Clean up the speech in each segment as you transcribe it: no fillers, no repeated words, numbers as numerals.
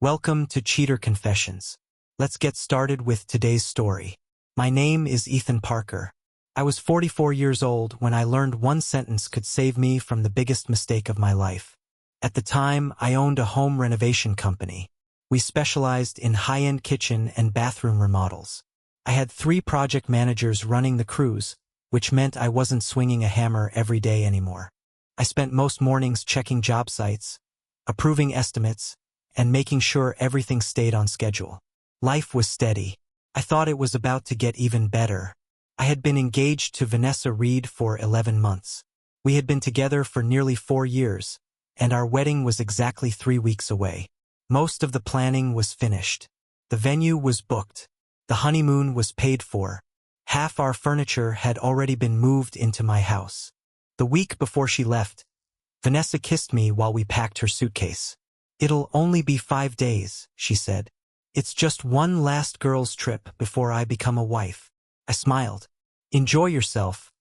Welcome to Cheater Confessions. Let's get started with today's story. My name is Ethan Parker. I was 44 years old when I learned one sentence could save me from the biggest mistake of my life. At the time, I owned a home renovation company. We specialized in high-end kitchen and bathroom remodels. I had 3 project managers running the crews, which meant I wasn't swinging a hammer every day anymore. I spent most mornings checking job sites, approving estimates, and making sure everything stayed on schedule. Life was steady. I thought it was about to get even better. I had been engaged to Vanessa for 11 months. We had been together for nearly 4 years, and our wedding was exactly 3 weeks away. Most of the planning was finished. The venue was booked. The honeymoon was paid for. Half our furniture had already been moved into my house. The week before she left, Vanessa kissed me while we packed her suitcase. "It'll only be 5 days," she said. "It's just one last girls' trip before I become a wife." I smiled. "Enjoy yourself.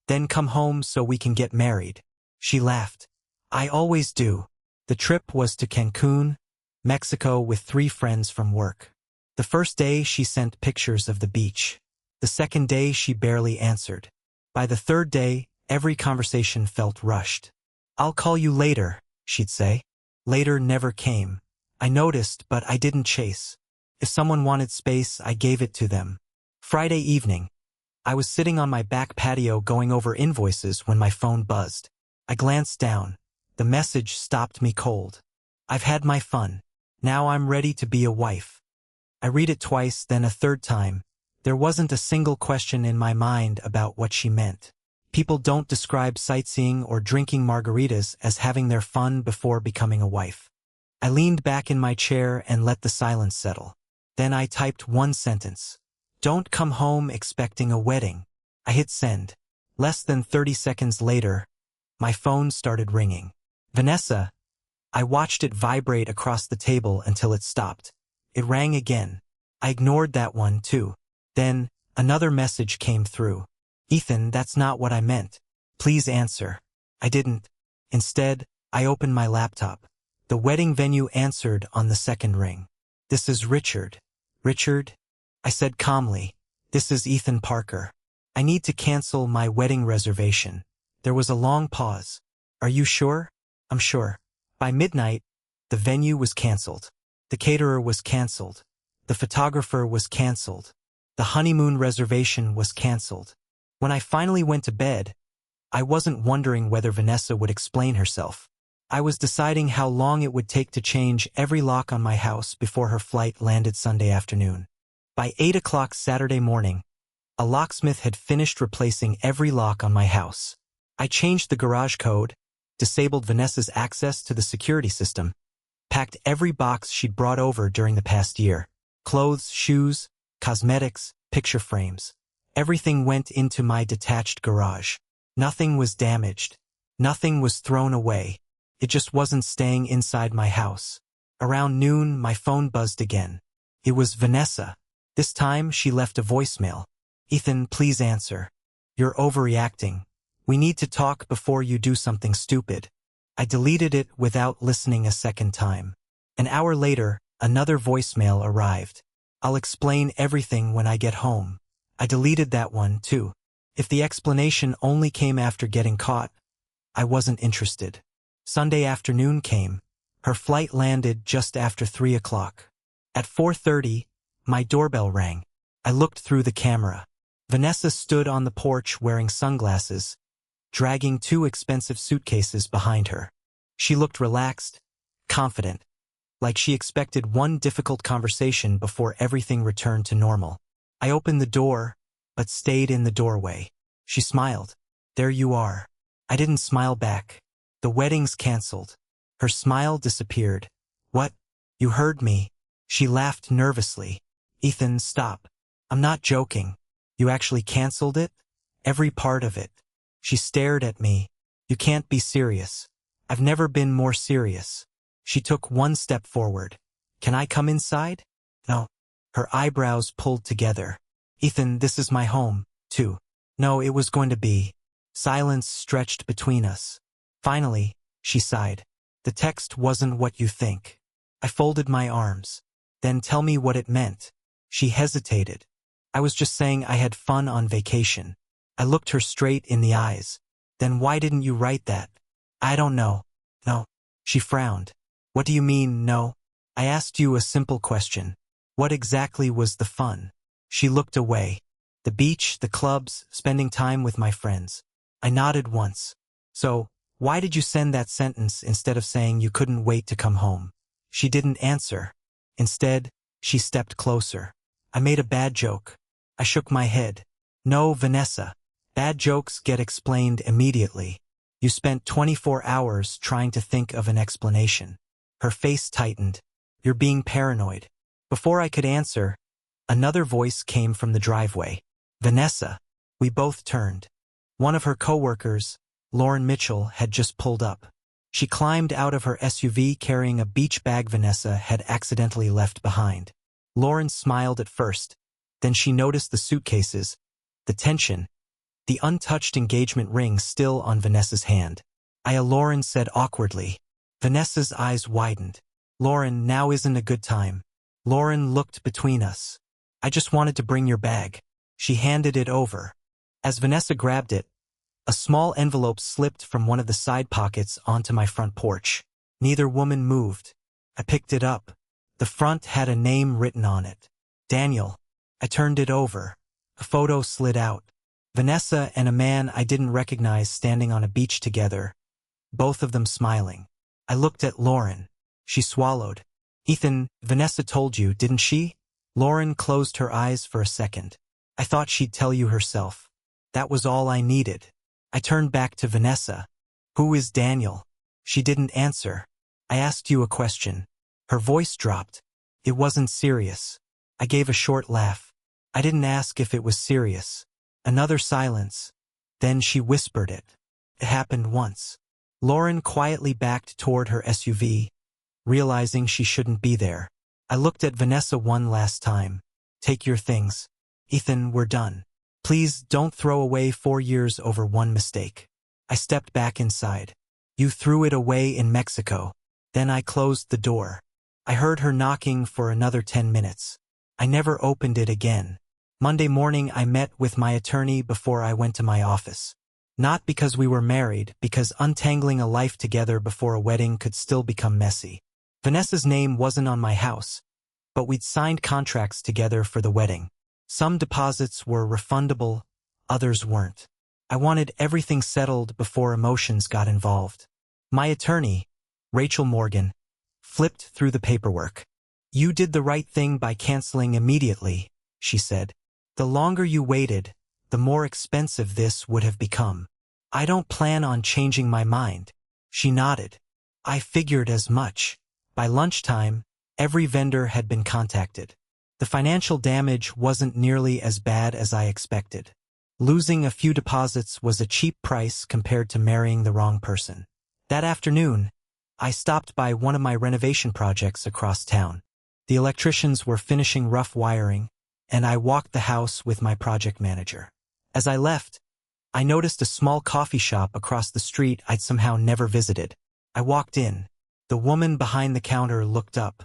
Then come home so we can get married." She laughed. "I always do." The trip was to Cancun, Mexico, with 3 friends from work. The first day she sent pictures of the beach. The second day she barely answered. By the third day, every conversation felt rushed. "I'll call you later," she'd say. Later never came. I noticed, but I didn't chase. If someone wanted space, I gave it to them. Friday evening. I was sitting on my back patio going over invoices when my phone buzzed. I glanced down. The message stopped me cold. "I've had my fun. Now I'm ready to be a wife." I read it twice, then a third time. There wasn't a single question in my mind about what she meant. People don't describe sightseeing or drinking margaritas as having their fun before becoming a wife. I leaned back in my chair and let the silence settle. Then I typed one sentence. "Don't come home expecting a wedding." I hit send. Less than 30 seconds later, my phone started ringing. "Vanessa." I watched it vibrate across the table until it stopped. It rang again. I ignored that one too. Then, another message came through. "Ethan, that's not what I meant. Please answer." I didn't. Instead, I opened my laptop. The wedding venue answered on the second ring. "This is Richard." "Richard?" I said calmly. "This is Ethan Parker. I need to cancel my wedding reservation." There was a long pause. "Are you sure?" "I'm sure." By midnight, the venue was canceled. The caterer was canceled. The photographer was canceled. The honeymoon reservation was canceled. When I finally went to bed, I wasn't wondering whether Vanessa would explain herself. I was deciding how long it would take to change every lock on my house before her flight landed Sunday afternoon. By 8 o'clock Saturday morning, a locksmith had finished replacing every lock on my house. I changed the garage code, disabled Vanessa's access to the security system, packed every box she'd brought over during the past year. Clothes, shoes, cosmetics, picture frames. Everything went into my detached garage. Nothing was damaged. Nothing was thrown away. It just wasn't staying inside my house. Around noon, my phone buzzed again. It was Vanessa. This time, she left a voicemail. "Ethan, please answer. You're overreacting. We need to talk before you do something stupid." I deleted it without listening a second time. An hour later, another voicemail arrived. "I'll explain everything when I get home." I deleted that one too. If the explanation only came after getting caught, I wasn't interested. Sunday afternoon came. Her flight landed just after 3 o'clock. At 4:30, my doorbell rang. I looked through the camera. Vanessa stood on the porch wearing sunglasses, dragging 2 expensive suitcases behind her. She looked relaxed, confident, like she expected one difficult conversation before everything returned to normal. I opened the door, but stayed in the doorway. She smiled. "There you are." I didn't smile back. "The wedding's canceled." Her smile disappeared. "What? You heard me." She laughed nervously. "Ethan, stop. I'm not joking. You actually canceled it? Every part of it." She stared at me. "You can't be serious." "I've never been more serious." She took one step forward. "Can I come inside?" "No." Her eyebrows pulled together. "Ethan, this is my home, too." "No, it was going to be." Silence stretched between us. Finally, she sighed. "The text wasn't what you think." I folded my arms. Then tell me what it meant. She hesitated. I was just saying I had fun on vacation. I looked her straight in the eyes. Then why didn't you write that? I don't know. No. She frowned. What do you mean, no? I asked you a simple question. What exactly was the fun? She looked away. The beach, the clubs, spending time with my friends. I nodded once. So, why did you send that sentence instead of saying you couldn't wait to come home? She didn't answer. Instead, she stepped closer. I made a bad joke. I shook my head. No, Vanessa. Bad jokes get explained immediately. You spent 24 hours trying to think of an explanation. Her face tightened. You're being paranoid. Before I could answer, another voice came from the driveway. Vanessa. We both turned. One of her coworkers, Lauren Mitchell, had just pulled up. She climbed out of her SUV carrying a beach bag Vanessa had accidentally left behind. Lauren smiled at first. Then she noticed the suitcases, the tension, the untouched engagement ring still on Vanessa's hand. Lauren said awkwardly. Vanessa's eyes widened. Lauren, now isn't a good time. Lauren looked between us. I just wanted to bring your bag. She handed it over. As Vanessa grabbed it, a small envelope slipped from one of the side pockets onto my front porch. Neither woman moved. I picked it up. The front had a name written on it. Daniel. I turned it over. A photo slid out. Vanessa and a man I didn't recognize standing on a beach together, both of them smiling. I looked at Lauren. She swallowed. Ethan, Vanessa told you, didn't she? Lauren closed her eyes for a second. I thought she'd tell you herself. That was all I needed. I turned back to Vanessa. Who is Daniel? She didn't answer. I asked you a question. Her voice dropped. It wasn't serious. I gave a short laugh. I didn't ask if it was serious. Another silence. Then she whispered it. It happened once. Lauren quietly backed toward her SUV, realizing she shouldn't be there. I looked at Vanessa one last time. Take your things. Ethan, we're done. Please don't throw away 4 years over one mistake. I stepped back inside. You threw it away in Mexico. Then I closed the door. I heard her knocking for another 10 minutes. I never opened it again. Monday morning I met with my attorney before I went to my office. Not because we were married, because untangling a life together before a wedding could still become messy. Vanessa's name wasn't on my house, but we'd signed contracts together for the wedding. Some deposits were refundable, others weren't. I wanted everything settled before emotions got involved. My attorney, Rachel Morgan, flipped through the paperwork. You did the right thing by canceling immediately, she said. The longer you waited, the more expensive this would have become. I don't plan on changing my mind. She nodded. I figured as much. By lunchtime, every vendor had been contacted. The financial damage wasn't nearly as bad as I expected. Losing a few deposits was a cheap price compared to marrying the wrong person. That afternoon, I stopped by one of my renovation projects across town. The electricians were finishing rough wiring, and I walked the house with my project manager. As I left, I noticed a small coffee shop across the street I'd somehow never visited. I walked in. The woman behind the counter looked up.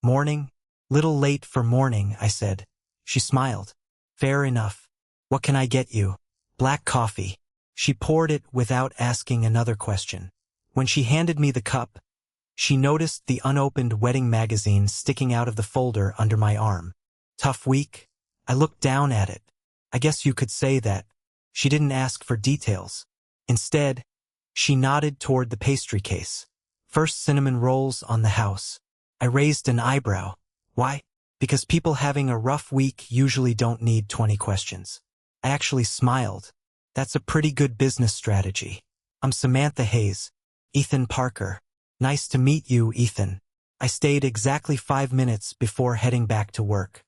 Morning? Little late for morning, I said. She smiled. Fair enough. What can I get you? Black coffee. She poured it without asking another question. When she handed me the cup, she noticed the unopened wedding magazine sticking out of the folder under my arm. Tough week? I looked down at it. I guess you could say that. She didn't ask for details. Instead, she nodded toward the pastry case. First cinnamon rolls on the house. I raised an eyebrow. Why? Because people having a rough week usually don't need 20 questions. I actually smiled. That's a pretty good business strategy. I'm Samantha Hayes. Ethan Parker. Nice to meet you, Ethan. I stayed exactly 5 minutes before heading back to work.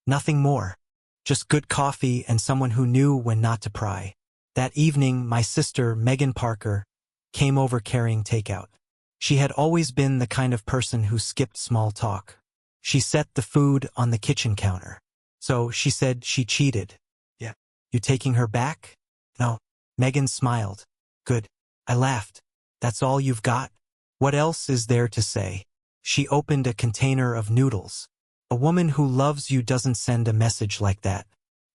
Nothing more. Just good coffee and someone who knew when not to pry. That evening, my sister, Megan Parker, came over carrying takeout. She had always been the kind of person who skipped small talk. She set the food on the kitchen counter. So she said she cheated. Yeah. You taking her back? No. Megan smiled. Good. I laughed. That's all you've got? What else is there to say? She opened a container of noodles. A woman who loves you doesn't send a message like that.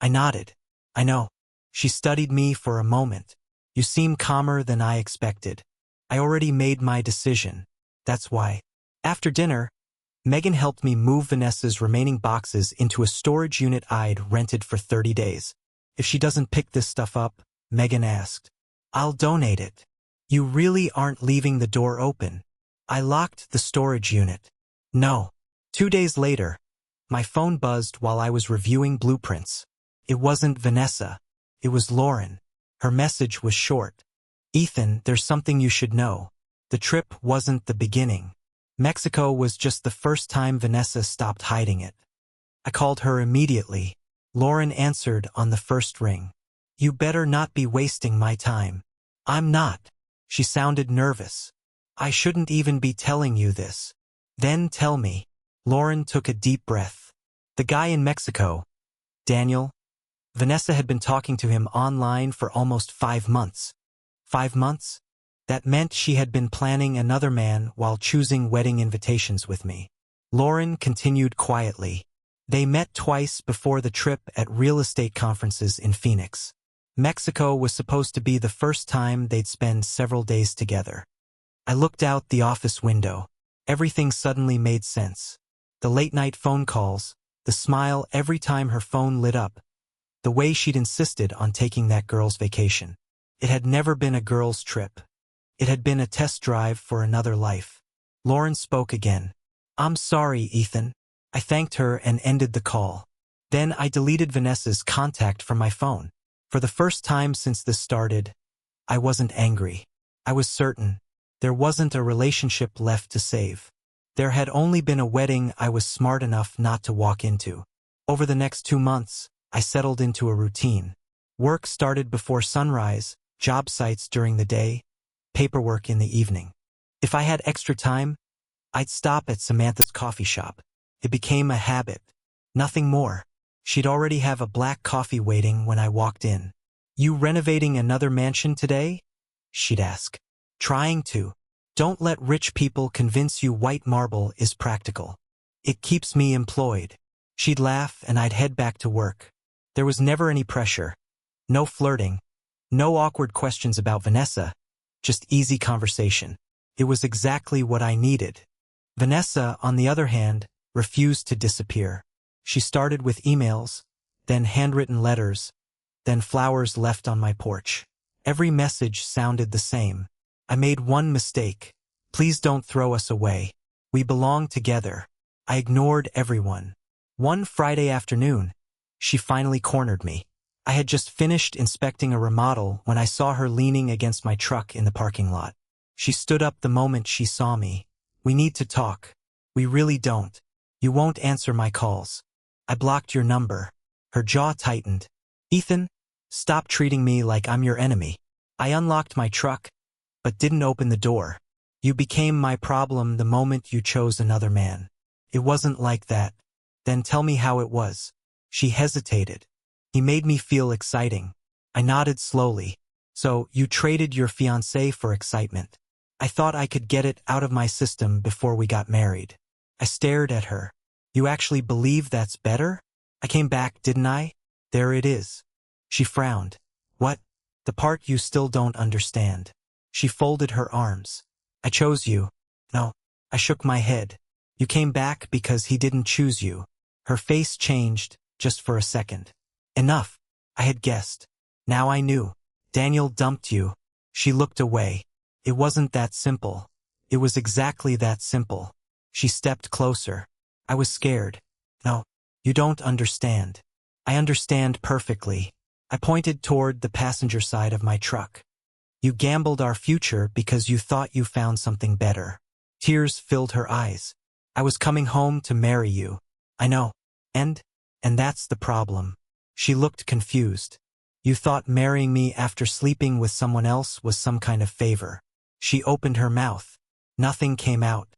I nodded. I know. She studied me for a moment. You seem calmer than I expected. I already made my decision. That's why. After dinner, Megan helped me move Vanessa's remaining boxes into a storage unit I'd rented for 30 days. If she doesn't pick this stuff up, Megan asked, I'll donate it. You really aren't leaving the door open. I locked the storage unit. No. 2 days later, my phone buzzed while I was reviewing blueprints. It wasn't Vanessa. It was Lauren. Her message was short. Ethan, there's something you should know. The trip wasn't the beginning. Mexico was just the first time Vanessa stopped hiding it. I called her immediately. Lauren answered on the first ring. You better not be wasting my time. I'm not. She sounded nervous. I shouldn't even be telling you this. Then tell me. Lauren took a deep breath. The guy in Mexico, Daniel. Vanessa had been talking to him online for almost 5 months. 5 months? That meant she had been planning another man while choosing wedding invitations with me. Lauren continued quietly. They met twice before the trip at real estate conferences in Phoenix. Mexico was supposed to be the first time they'd spend several days together. I looked out the office window. Everything suddenly made sense. The late-night phone calls, the smile every time her phone lit up, the way she'd insisted on taking that girl's vacation. It had never been a girl's trip. It had been a test drive for another life. Lauren spoke again. I'm sorry, Ethan. I thanked her and ended the call. Then I deleted Vanessa's contact from my phone. For the first time since this started, I wasn't angry. I was certain. There wasn't a relationship left to save. There had only been a wedding I was smart enough not to walk into. Over the next 2 months, I settled into a routine. Work started before sunrise, job sites during the day, paperwork in the evening. If I had extra time, I'd stop at Samantha's coffee shop. It became a habit. Nothing more. She'd already have a black coffee waiting when I walked in. You renovating another mansion today? She'd ask. Trying to. Don't let rich people convince you white marble is practical. It keeps me employed. She'd laugh and I'd head back to work. There was never any pressure. No flirting. No awkward questions about Vanessa. Just easy conversation. It was exactly what I needed. Vanessa, on the other hand, refused to disappear. She started with emails, then handwritten letters, then flowers left on my porch. Every message sounded the same. I made one mistake. Please don't throw us away. We belong together. I ignored everyone. One Friday afternoon, she finally cornered me. I had just finished inspecting a remodel when I saw her leaning against my truck in the parking lot. She stood up the moment she saw me. We need to talk. We really don't. You won't answer my calls. I blocked your number. Her jaw tightened. Ethan, stop treating me like I'm your enemy. I unlocked my truck, but didn't open the door. You became my problem the moment you chose another man. It wasn't like that. Then tell me how it was. She hesitated. He made me feel exciting. I nodded slowly. So, you traded your fiancé for excitement. I thought I could get it out of my system before we got married. I stared at her. You actually believe that's better? I came back, didn't I? There it is. She frowned. What? The part you still don't understand. She folded her arms. I chose you. No. I shook my head. You came back because he didn't choose you. Her face changed, just for a second. Enough. I had guessed. Now I knew. Daniel dumped you. She looked away. It wasn't that simple. It was exactly that simple. She stepped closer. I was scared. No, you don't understand. I understand perfectly. I pointed toward the passenger side of my truck. You gambled our future because you thought you found something better. Tears filled her eyes. I was coming home to marry you. I know. And that's the problem. She looked confused. You thought marrying me after sleeping with someone else was some kind of favor. She opened her mouth. Nothing came out.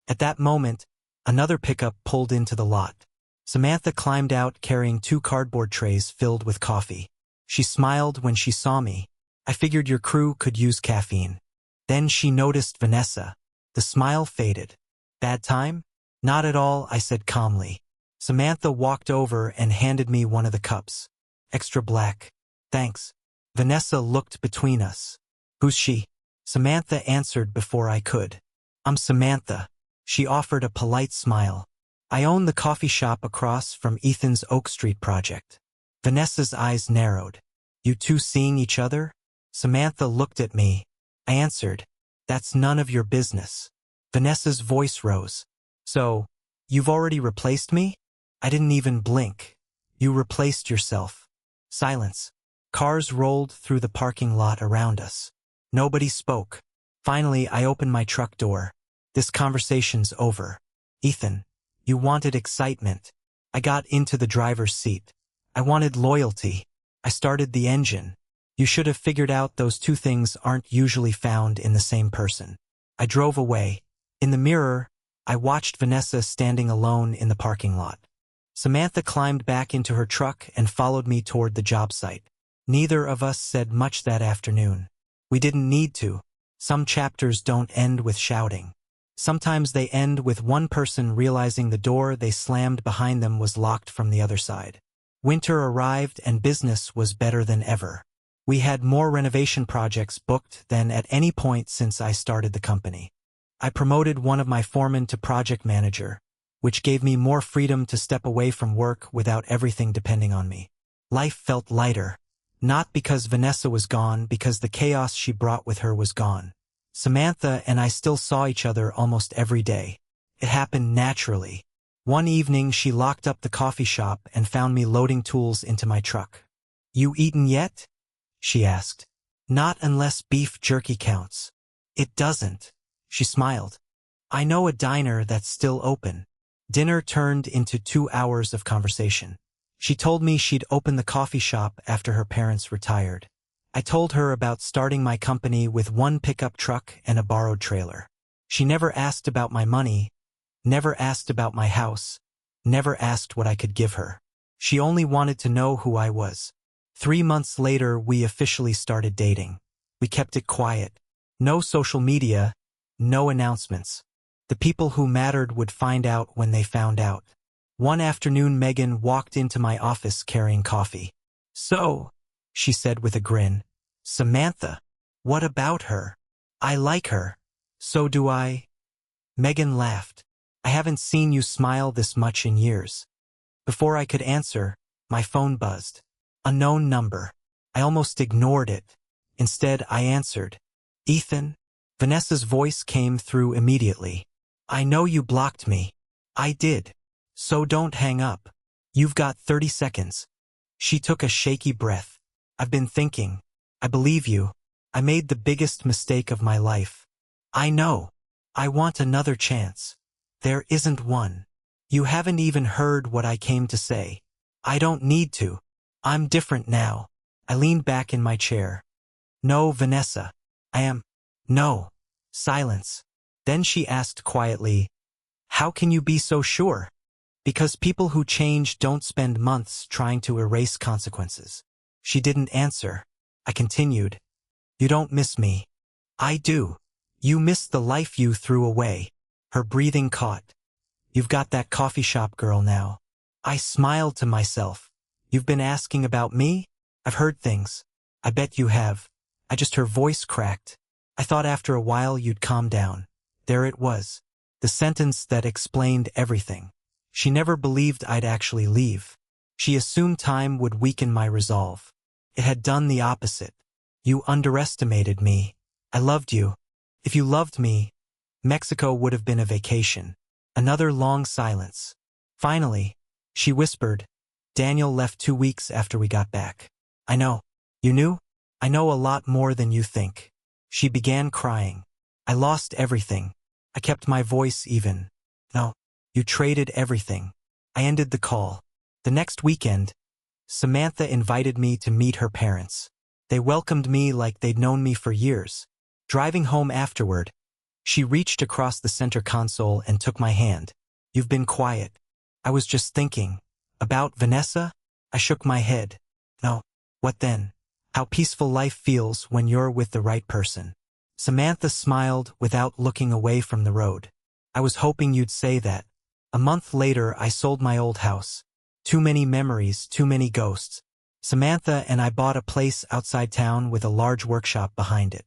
At that moment, another pickup pulled into the lot. Samantha climbed out carrying 2 cardboard trays filled with coffee. She smiled when she saw me. I figured your crew could use caffeine. Then she noticed Vanessa. The smile faded. Bad time? Not at all, I said calmly. Samantha walked over and handed me one of the cups. Extra black. Thanks. Vanessa looked between us. Who's she? Samantha answered before I could. I'm Samantha. She offered a polite smile. I own the coffee shop across from Ethan's Oak Street project. Vanessa's eyes narrowed. You two seeing each other? Samantha looked at me. I answered, that's none of your business. Vanessa's voice rose. So, you've already replaced me? I didn't even blink. You replaced yourself. Silence. Cars rolled through the parking lot around us. Nobody spoke. Finally, I opened my truck door. This conversation's over. Ethan, you wanted excitement. I got into the driver's seat. I wanted loyalty. I started the engine. You should have figured out those two things aren't usually found in the same person. I drove away. In the mirror, I watched Vanessa standing alone in the parking lot. Samantha climbed back into her truck and followed me toward the job site. Neither of us said much that afternoon. We didn't need to. Some chapters don't end with shouting. Sometimes they end with one person realizing the door they slammed behind them was locked from the other side. Winter arrived and business was better than ever. We had more renovation projects booked than at any point since I started the company. I promoted one of my foremen to project manager, which gave me more freedom to step away from work without everything depending on me. Life felt lighter. Not because Vanessa was gone, because the chaos she brought with her was gone. Samantha and I still saw each other almost every day. It happened naturally. One evening she locked up the coffee shop and found me loading tools into my truck. You eaten yet? She asked. Not unless beef jerky counts. It doesn't. She smiled. I know a diner that's still open. Dinner turned into 2 hours of conversation. She told me she'd open the coffee shop after her parents retired. I told her about starting my company with one pickup truck and a borrowed trailer. She never asked about my money, never asked about my house, never asked what I could give her. She only wanted to know who I was. 3 months later, we officially started dating. We kept it quiet. No social media, no announcements. The people who mattered would find out when they found out. One afternoon, Megan walked into my office carrying coffee. So, she said with a grin, Samantha, what about her? I like her. So do I. Megan laughed. I haven't seen you smile this much in years. Before I could answer, my phone buzzed. Unknown number. I almost ignored it. Instead, I answered. Ethan? Vanessa's voice came through immediately. I know you blocked me. I did. So don't hang up. You've got 30 seconds. She took a shaky breath. I've been thinking. I believe you. I made the biggest mistake of my life. I know. I want another chance. There isn't one. You haven't even heard what I came to say. I don't need to. I'm different now. I leaned back in my chair. No, Vanessa. I am. No. Silence. Then she asked quietly, how can you be so sure? Because people who change don't spend months trying to erase consequences. She didn't answer. I continued. You don't miss me. I do. You miss the life you threw away. Her breathing caught. You've got that coffee shop girl now. I smiled to myself. You've been asking about me? I've heard things. I bet you have. Her voice cracked. I thought after a while you'd calm down. There it was. The sentence that explained everything. She never believed I'd actually leave. She assumed time would weaken my resolve. It had done the opposite. You underestimated me. I loved you. If you loved me, Mexico would have been a vacation. Another long silence. Finally, she whispered, Daniel left 2 weeks after we got back. I know. You knew? I know a lot more than you think. She began crying. I lost everything. I kept my voice even. No. You traded everything. I ended the call. The next weekend, Samantha invited me to meet her parents. They welcomed me like they'd known me for years. Driving home afterward, she reached across the center console and took my hand. You've been quiet. I was just thinking. About Vanessa? I shook my head. No. What then? How peaceful life feels when you're with the right person. Samantha smiled without looking away from the road. I was hoping you'd say that. A month later, I sold my old house. Too many memories, too many ghosts. Samantha and I bought a place outside town with a large workshop behind it.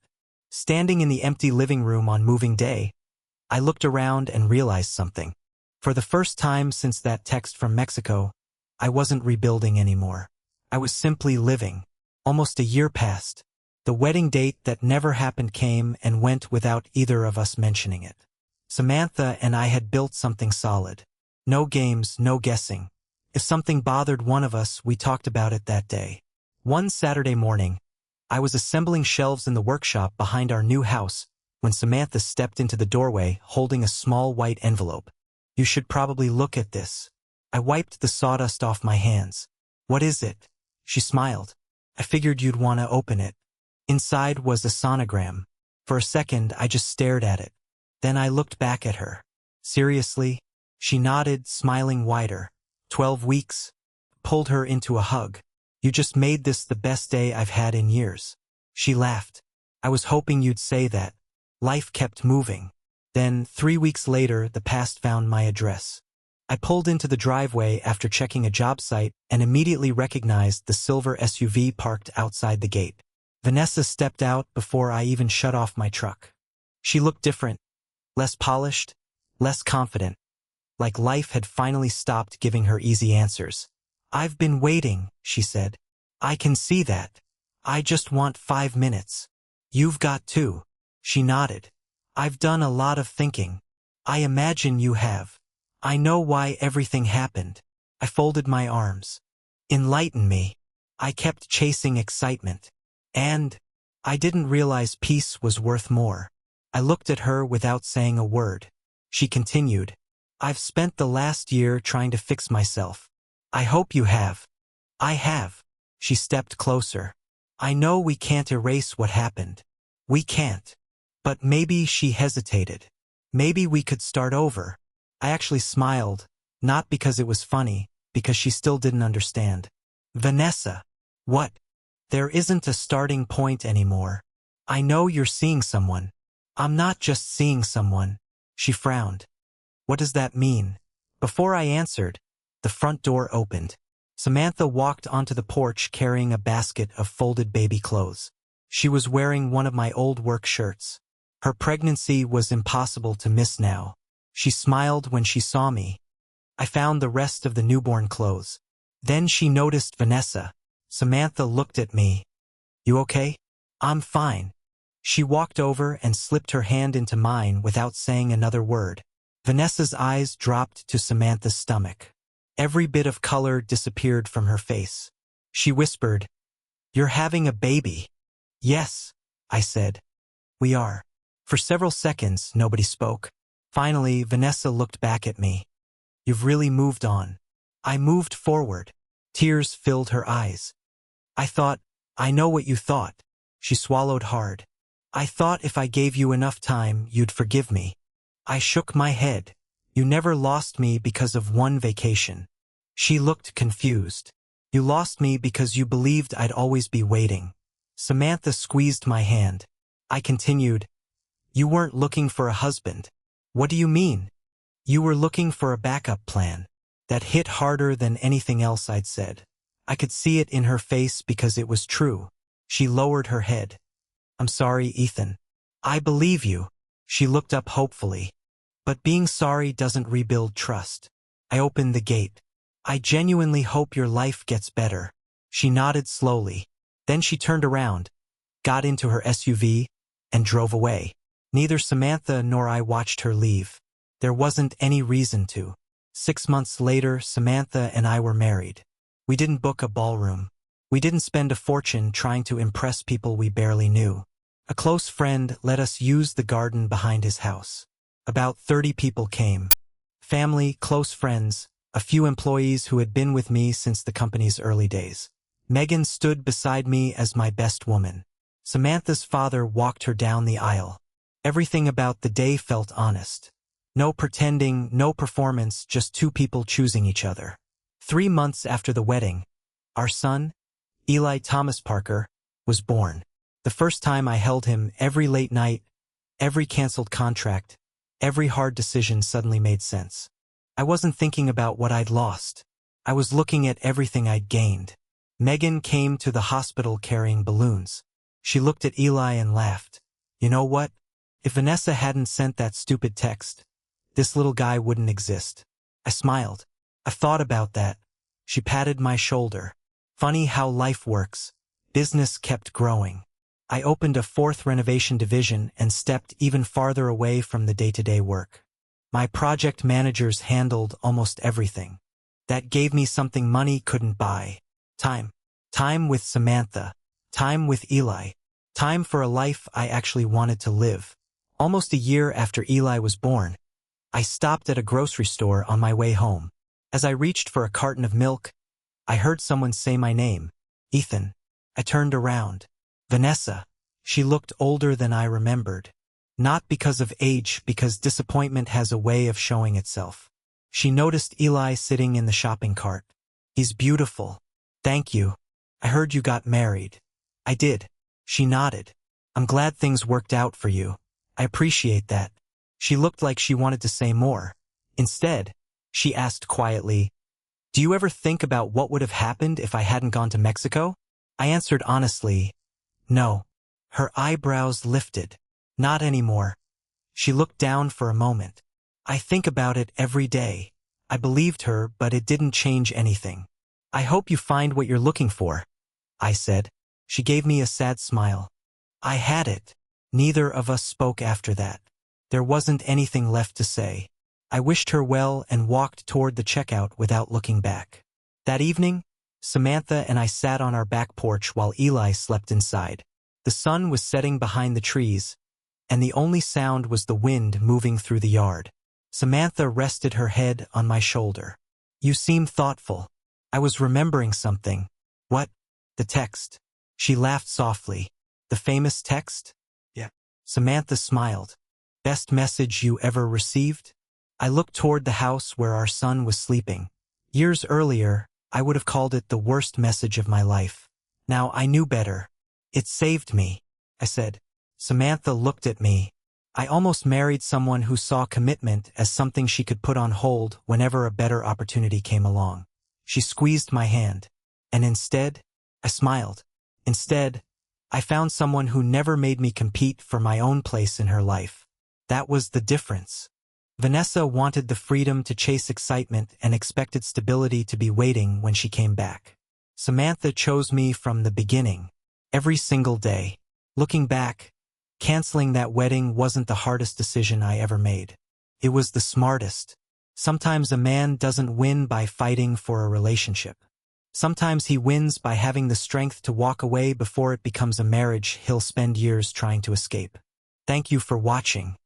Standing in the empty living room on moving day, I looked around and realized something. For the first time since that text from Mexico, I wasn't rebuilding anymore. I was simply living. Almost a year passed. The wedding date that never happened came and went without either of us mentioning it. Samantha and I had built something solid. No games, no guessing. If something bothered one of us, we talked about it that day. One Saturday morning, I was assembling shelves in the workshop behind our new house when Samantha stepped into the doorway holding a small white envelope. You should probably look at this. I wiped the sawdust off my hands. What is it? She smiled. I figured you'd want to open it. Inside was a sonogram. For a second, I just stared at it. Then I looked back at her. Seriously? She nodded, smiling wider. 12 weeks? Pulled her into a hug. You just made this the best day I've had in years. She laughed. I was hoping you'd say that. Life kept moving. Then, 3 weeks later, the past found my address. I pulled into the driveway after checking a job site and immediately recognized the silver SUV parked outside the gate. Vanessa stepped out before I even shut off my truck. She looked different, less polished, less confident, like life had finally stopped giving her easy answers. I've been waiting, she said. I can see that. I just want 5 minutes. You've got 2. She nodded. I've done a lot of thinking. I imagine you have. I know why everything happened. I folded my arms. Enlighten me. I kept chasing excitement. And I didn't realize peace was worth more. I looked at her without saying a word. She continued. I've spent the last year trying to fix myself. I hope you have. I have. She stepped closer. I know we can't erase what happened. We can't. But maybe she hesitated. Maybe we could start over. I actually smiled, not because it was funny, because she still didn't understand. Vanessa. What? There isn't a starting point anymore. I know you're seeing someone. I'm not just seeing someone. She frowned. What does that mean? Before I answered, the front door opened. Samantha walked onto the porch carrying a basket of folded baby clothes. She was wearing one of my old work shirts. Her pregnancy was impossible to miss now. She smiled when she saw me. I found the rest of the newborn clothes. Then she noticed Vanessa. Samantha looked at me. You okay? I'm fine. She walked over and slipped her hand into mine without saying another word. Vanessa's eyes dropped to Samantha's stomach. Every bit of color disappeared from her face. She whispered, You're having a baby. Yes, I said. We are. For several seconds, nobody spoke. Finally, Vanessa looked back at me. You've really moved on. I moved forward. Tears filled her eyes. I thought, I know what you thought. She swallowed hard. I thought if I gave you enough time, you'd forgive me. I shook my head. You never lost me because of one vacation. She looked confused. You lost me because you believed I'd always be waiting. Samantha squeezed my hand. I continued, You weren't looking for a husband. What do you mean? You were looking for a backup plan. That hit harder than anything else I'd said. I could see it in her face because it was true. She lowered her head. I'm sorry, Ethan. I believe you. She looked up hopefully. But being sorry doesn't rebuild trust. I opened the gate. I genuinely hope your life gets better. She nodded slowly. Then she turned around, got into her SUV, and drove away. Neither Samantha nor I watched her leave. There wasn't any reason to. 6 months later, Samantha and I were married. We didn't book a ballroom. We didn't spend a fortune trying to impress people we barely knew. A close friend let us use the garden behind his house. About 30 people came. Family, close friends, a few employees who had been with me since the company's early days. Megan stood beside me as my best woman. Samantha's father walked her down the aisle. Everything about the day felt honest. No pretending, no performance, just 2 people choosing each other. 3 months after the wedding, our son, Eli Thomas Parker, was born. The first time I held him, every late night, every canceled contract, Every hard decision suddenly made sense. I wasn't thinking about what I'd lost. I was looking at everything I'd gained. Megan came to the hospital carrying balloons. She looked at Eli and laughed. You know what? If Vanessa hadn't sent that stupid text, this little guy wouldn't exist. I smiled. I thought about that. She patted my shoulder. Funny how life works. Business kept growing. I opened a fourth renovation division and stepped even farther away from the day-to-day work. My project managers handled almost everything. That gave me something money couldn't buy. Time. Time with Samantha. Time with Eli. Time for a life I actually wanted to live. Almost a year after Eli was born, I stopped at a grocery store on my way home. As I reached for a carton of milk, I heard someone say my name. Ethan. I turned around. Vanessa. She looked older than I remembered. Not because of age, because disappointment has a way of showing itself. She noticed Eli sitting in the shopping cart. He's beautiful. Thank you. I heard you got married. I did. She nodded. I'm glad things worked out for you. I appreciate that. She looked like she wanted to say more. Instead, she asked quietly, do you ever think about what would have happened if I hadn't gone to Mexico? I answered honestly, no. Her eyebrows lifted. Not anymore. She looked down for a moment. I think about it every day. I believed her, but it didn't change anything. I hope you find what you're looking for, I said. She gave me a sad smile. I had it. Neither of us spoke after that. There wasn't anything left to say. I wished her well and walked toward the checkout without looking back. That evening, Samantha and I sat on our back porch while Eli slept inside. The sun was setting behind the trees, and the only sound was the wind moving through the yard. Samantha rested her head on my shoulder. You seem thoughtful. I was remembering something. What? The text. She laughed softly. The famous text? Yeah. Samantha smiled. Best message you ever received? I looked toward the house where our son was sleeping. Years earlier, I would have called it the worst message of my life. Now I knew better. It saved me, I said. Samantha looked at me. I almost married someone who saw commitment as something she could put on hold whenever a better opportunity came along. She squeezed my hand. And instead, I smiled. Instead, I found someone who never made me compete for my own place in her life. That was the difference. Vanessa wanted the freedom to chase excitement and expected stability to be waiting when she came back. Samantha chose me from the beginning, every single day. Looking back, canceling that wedding wasn't the hardest decision I ever made. It was the smartest. Sometimes a man doesn't win by fighting for a relationship. Sometimes he wins by having the strength to walk away before it becomes a marriage he'll spend years trying to escape. Thank you for watching.